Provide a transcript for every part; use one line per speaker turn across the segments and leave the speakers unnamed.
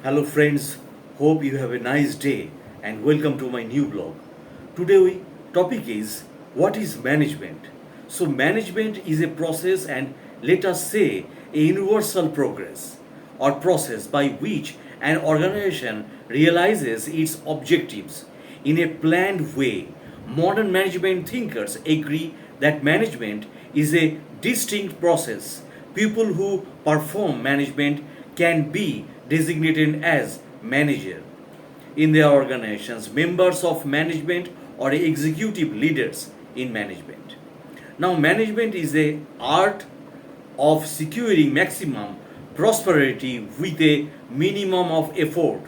Hello friends, hope you have a nice day and welcome to my new blog. Today topic is what is management? So management is a process and let us say a universal progress or process by which an organization realizes its objectives in a planned way. Modern management thinkers agree that management is a distinct process. People who perform management can be designated as manager in their organizations, members of management or executive leaders in management. Now, management is a art of securing maximum prosperity with a minimum of effort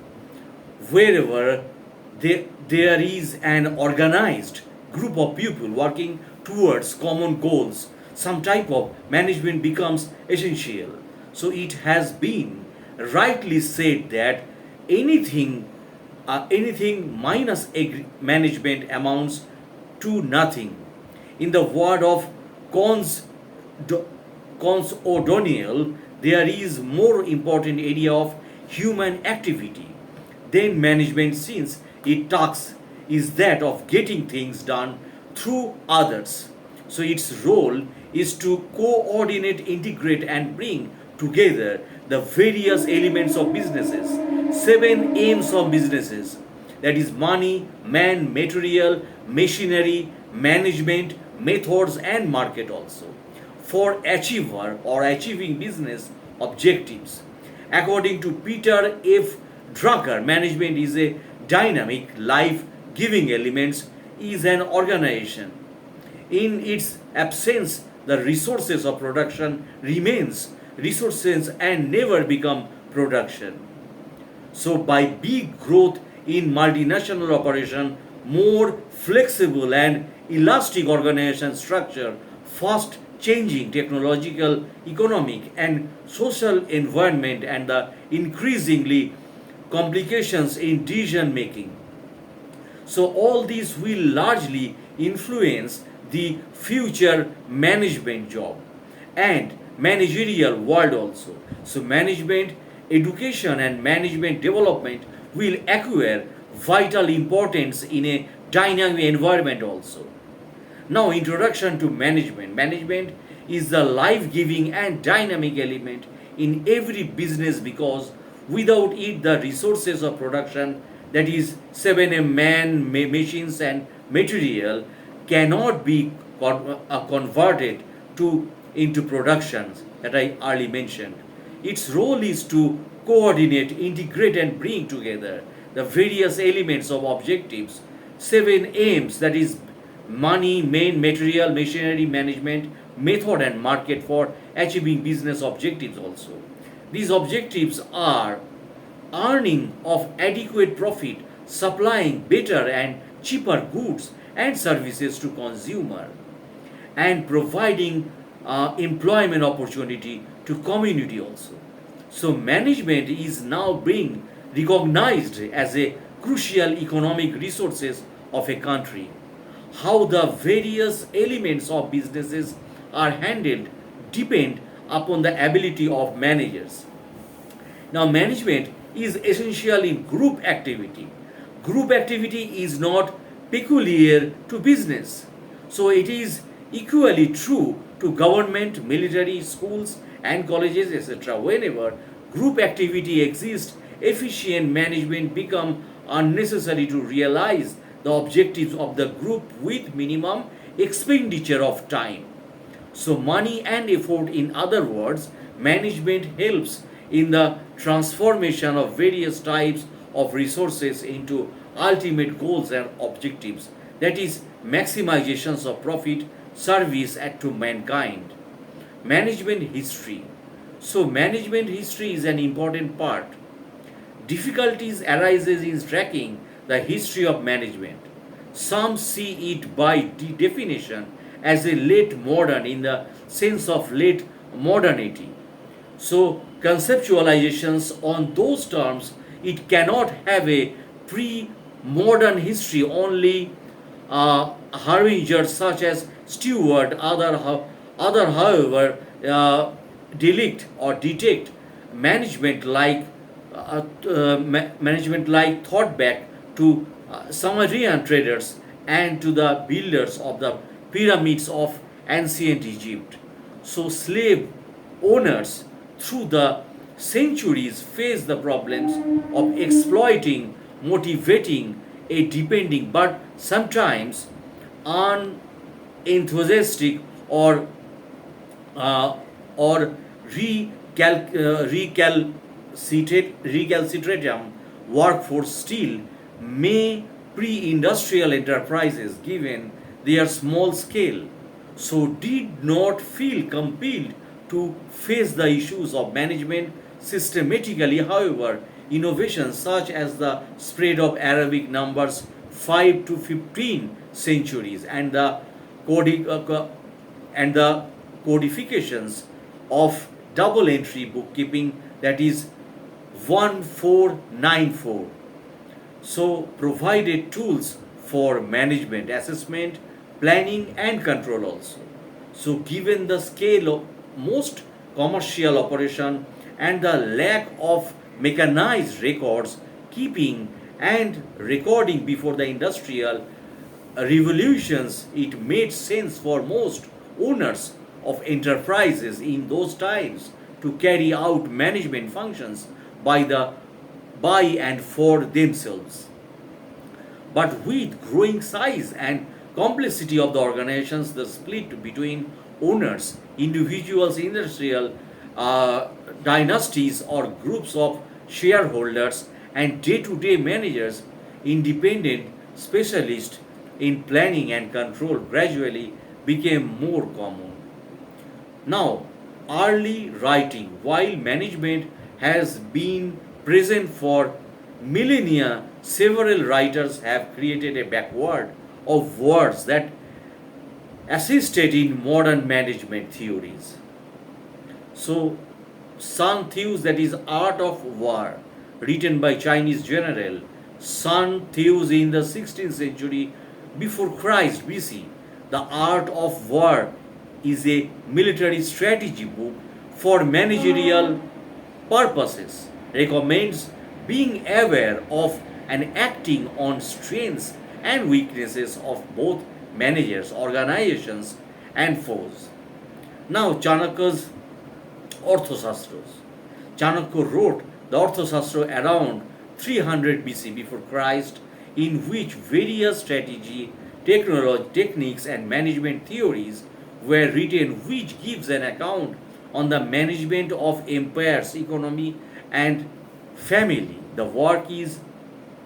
wherever there is an organized group of people working towards common goals, some type of management becomes essential. So it has been rightly said that anything, anything minus management amounts to nothing. In the word of Cons, Cons O'Donnell, there is more important area of human activity than management since its task is that of getting things done through others. So its role is to coordinate, integrate, and bring together the various elements of businesses. 7 M's of businesses, that is money, man, material, machinery, management, methods, and market also. For achiever or achieving business objectives. According to Peter F. Drucker, management is a dynamic, life-giving elements is an organization. In its absence, the resources of production remains resources and never become production. So by big growth in multinational operation, more flexible and elastic organization structure, fast changing technological, economic and social environment and the increasingly complications in decision making. So all these will largely influence the future management job and managerial world also. So management education and management development will acquire vital importance in a dynamic environment also. Now, introduction to management. Management is the life giving and dynamic element in every business because without it, the resources of production, that is 7M man, machines, and material, cannot be converted to into productions that I earlier mentioned. Its role is to coordinate, integrate, and bring together the various elements of objectives, 7 M's, that is money, main, material, machinery, management, method, and market for achieving business objectives also. These objectives are earning of adequate profit, supplying better and cheaper goods and services to consumer, and providing employment opportunity to community also. So management is now being recognized as a crucial economic resources of a country. How the various elements of businesses are handled depend upon the ability of managers. Now, management is essential in group activity. Group activity is not peculiar to business, so it is equally true to government, military, schools, and colleges, etc. Whenever group activity exists, efficient management become unnecessary to realize the objectives of the group with minimum expenditure of time. So, money and effort, in other words, management helps in the transformation of various types of resources into ultimate goals and objectives, that is, maximizations of profit, service to mankind. Management history. So, management history is an important part. Difficulties arises in tracking the history of management. Some see it by definition as a late modern in the sense of late modernity. So conceptualizations on those terms, it cannot have a pre-modern history. Only harbingers such as Stewart, other however, delict or detect management like management like thought back to Sumerian traders and to the builders of the pyramids of ancient Egypt. So, slave owners through the centuries faced the problems of exploiting, motivating a depending but sometimes unenthusiastic or uh, or recalcitrant workforce. Still, may pre-industrial enterprises, given their small scale, so did not feel compelled to face the issues of management systematically. However, innovations such as the spread of Arabic numbers 5 to 15 centuries and the codi- uh, co- and the codifications of double entry bookkeeping, that is 1494, so provided tools for management assessment, planning and control also. So given the scale of most commercial operation and the lack of mechanized records keeping and recording before the industrial revolutions, it made sense for most owners of enterprises in those times to carry out management functions by and for themselves. But with growing size and complexity of the organizations, the split between owners, individuals, industrial dynasties, or groups of shareholders, and day-to-day managers, independent specialists in planning and control, gradually became more common. Now, early writing, while management has been present for millennia, several writers have created a backward of words that assisted in modern management theories. So, Sun Tzu's, that is Art of War, written by Chinese general Sun Tzu in the 16th century before Christ BC. The Art of War is a military strategy book for managerial purposes, recommends being aware of and acting on strengths and weaknesses of both managers, organizations, and foes. Now, Chanakya's Arthashastras. Chanakya wrote the Arthashastra around 300 BC before Christ, in which various strategy, technology, techniques, and management theories were written, which gives an account on the management of empires, economy, and family. The work is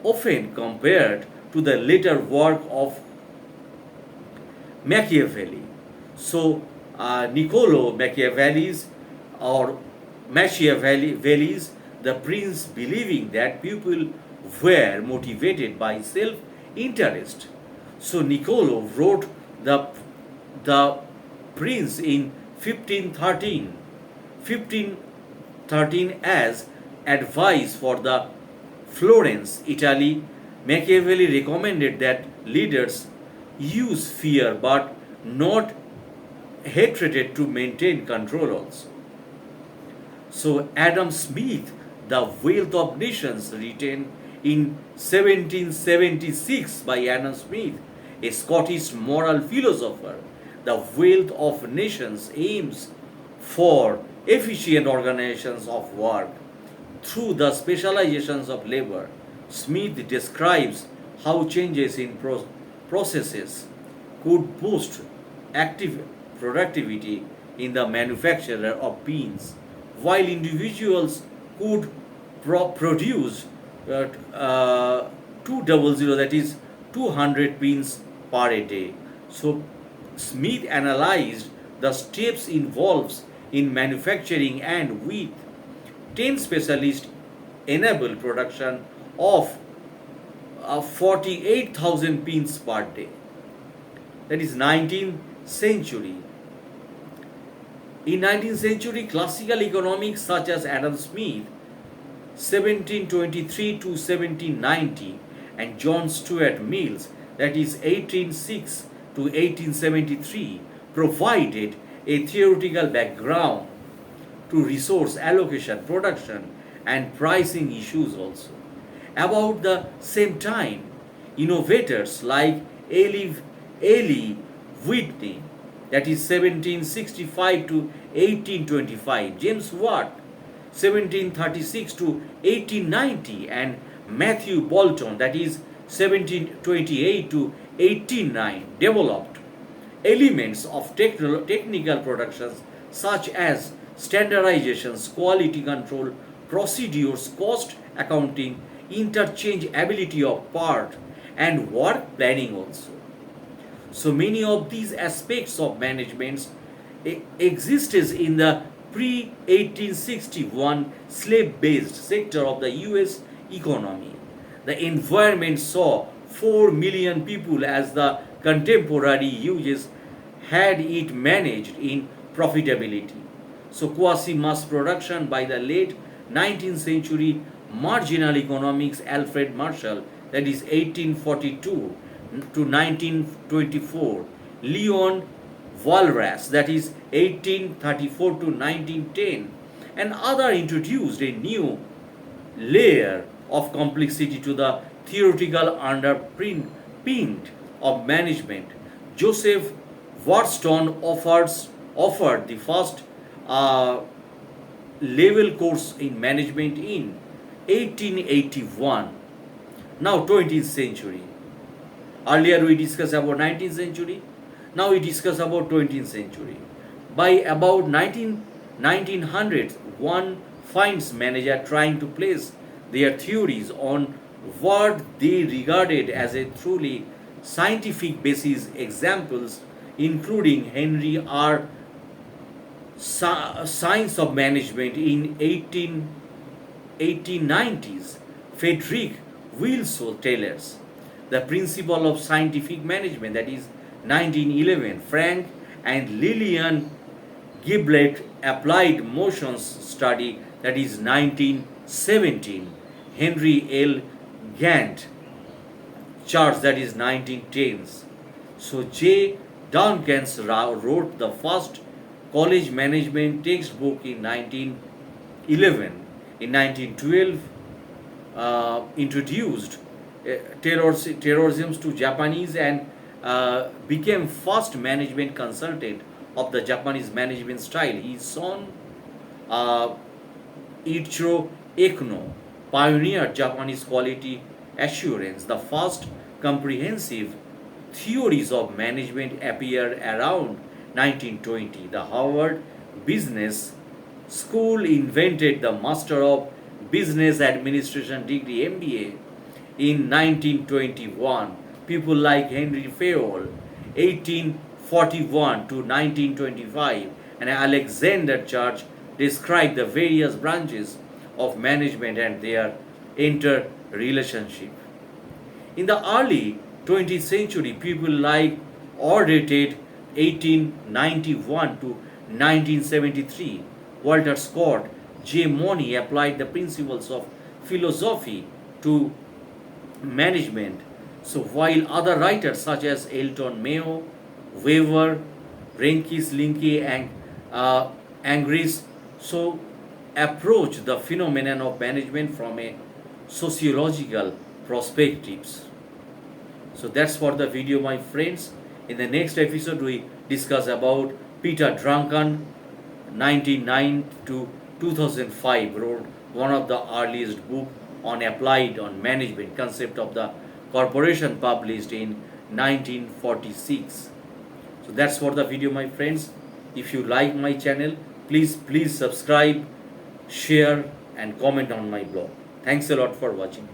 often compared to the later work of Machiavelli. So, Niccolo Machiavelli's or Machiavelli's, the prince, believing that people were motivated by self interest. So, Niccolo wrote the prince in 1513 as advice for the Florence, Italy. Machiavelli recommended that leaders use fear but not hatred to maintain control also. So Adam Smith, The Wealth of Nations, written in 1776 by Adam Smith, a Scottish moral philosopher. The Wealth of Nations aims for efficient organizations of work through the specializations of labor. Smith describes how changes in processes could boost active productivity in the manufacture of beans, while individuals could produce 200, that is 200 beans per a day. So Smith analyzed the steps involved in manufacturing, and with 10 specialists enabled production of 48,000 beans per day. That is 19th century. In 19th century, classical economics such as Adam Smith 1723 to 1790 and John Stuart Mills, that is 1806 to 1873, provided a theoretical background to resource allocation, production, and pricing issues also. About the same time, innovators like Eli Whitney, that is 1765 to 1825, James Watt, 1736 to 1890, and Matthew Boulton, that is 1728 to 1809, developed elements of technical productions such as standardizations, quality control, procedures, cost accounting, interchangeability of part, and work planning also. So many of these aspects of management existed in the pre 1861 slave based sector of the US economy. The environment saw 4 million people as the contemporary uses had it managed in profitability. So quasi mass production by the late 19th century, marginal economics, Alfred Marshall, that is 1842 to 1924, Leon Walras, that is 1834 to 1910, and other introduced a new layer of complexity to the theoretical underpinning of management. Joseph Warston offered the first level course in management in 1881. Now 20th century. Earlier we discussed about 19th century. Now we discuss about 20th century. By about 1900s, one finds manager trying to place their theories on what they regarded as a truly scientific basis. Examples including Henry R. Science of Management in 1890s, Frederick Wilson Taylor's The Principle of Scientific Management, that is 1911, Frank and Lillian Giblett Applied Motions Study, that is 1917, Henry L. Gantt Charts, that is 1910s. So J. Duncans wrote the first college management textbook in 1911. In 1912, introduced terrorism to Japanese and became first management consultant of the Japanese management style. His son Ichiro Ekno pioneered Japanese quality assurance. The first comprehensive theories of management appeared around 1920. The Harvard Business School invented the Master of Business Administration degree MBA in 1921. People like Henry Fayol, 1841 to 1925, and Alexander Church described the various branches of management and their interrelationship. In the early 20th century, people like Ordated, 1891 to 1973, Walter Scott, J. Money applied the principles of philosophy to management. So while other writers such as Elton Mayo, Weaver, Renkis, Linke, and Angris so approach the phenomenon of management from a sociological perspectives. So that's for the video, my friends. In the next episode, we discuss about Peter Drucker, 1909 to 2005, wrote one of the earliest book on applied on management concept of the corporation, published in 1946. So that's for the video, my friends. If you like my channel, please subscribe, share, and comment on my blog. Thanks a lot for watching.